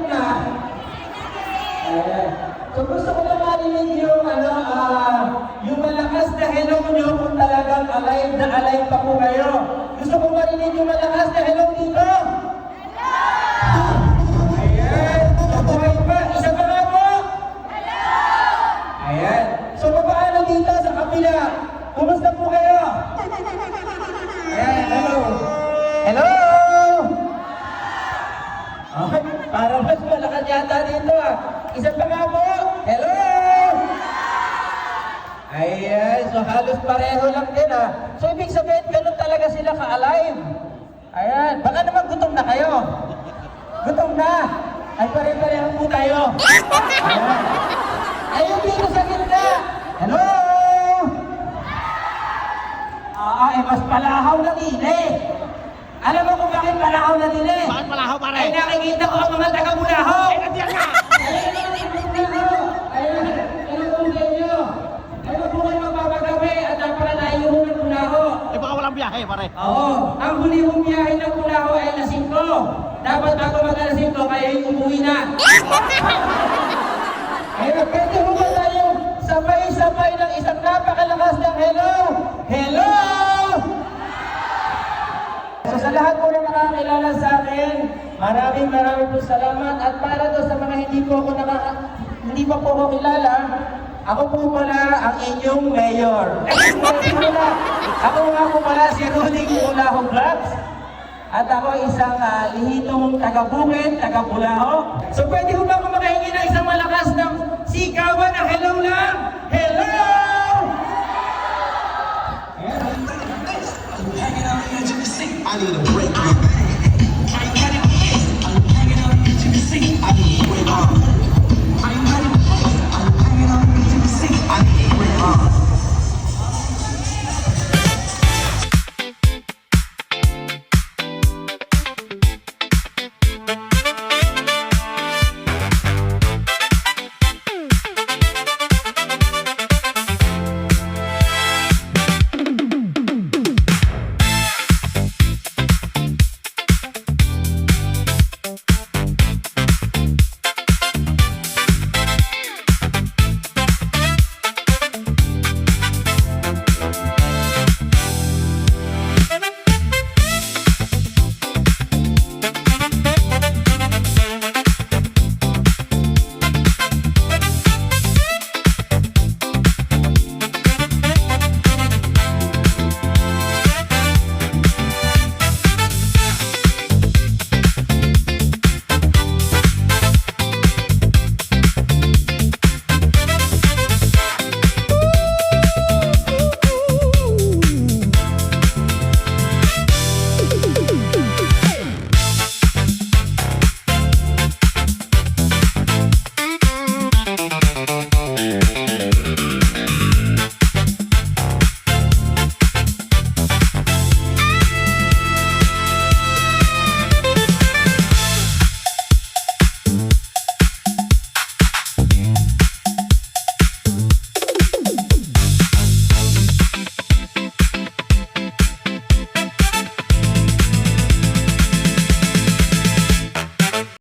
na. Ayan. So gusto ko na marinig yung, yung malakas na hello nyo kung talagang alive na alive pa po kayo. Gusto ko marinig yung malakas na hello dito. Ayan. So buhay pa. Isa pa nga po. Ayan. So paano dito sa kapila? Kumusta po kayo? Ayan. Hello. Hello. Okay. Para mas malakas yata dito ah. Isa pa nga po. Hello. Ayan. So halos pareho lang din ah. So ibig sabihin ganun talaga sila ka-alive. Ayan. Baka naman gutom na kayo. Gutom na. Ay pare-pareho po tayo. Ayan. Ayun dito sa gitna. Hello. Mas palahaw na dili. Alam mo kung bakit palahaw na dili? Bakit palahaw, pare? Ay nakikita ko ang mga taga-Bulahaw. Ay, nandiyan nga! Ayun po sa inyo. Ayun po kayo magpapagabi at ang pala naiuho ng Bulahaw. Eh, baka walang biyahe, pare. Oo. Ang huli mong biyahe ng Bulahaw ay lasing ko. Dapat bago mag-alasing ko, kayo yung umuwi na. Ayun, pwede mo ba tayo sabay-sabay ng isang napakalakas ng hello? Hello! So sa lahat po na nakakilala sa akin, maraming po salamat. At para doon sa mga hindi pa po ako kilala, ako po pala ang inyong mayor. Ako nga po pala si Ruling Bulahaw Vlogs. At ako isang lihitong taga-Bukid, taga-Bulahaw. So pwede ko ba ako makahingi ng isang malakas ng sigawan na hello lang? Hello! I need a break. I'm hanging out here to the sea. I need a break.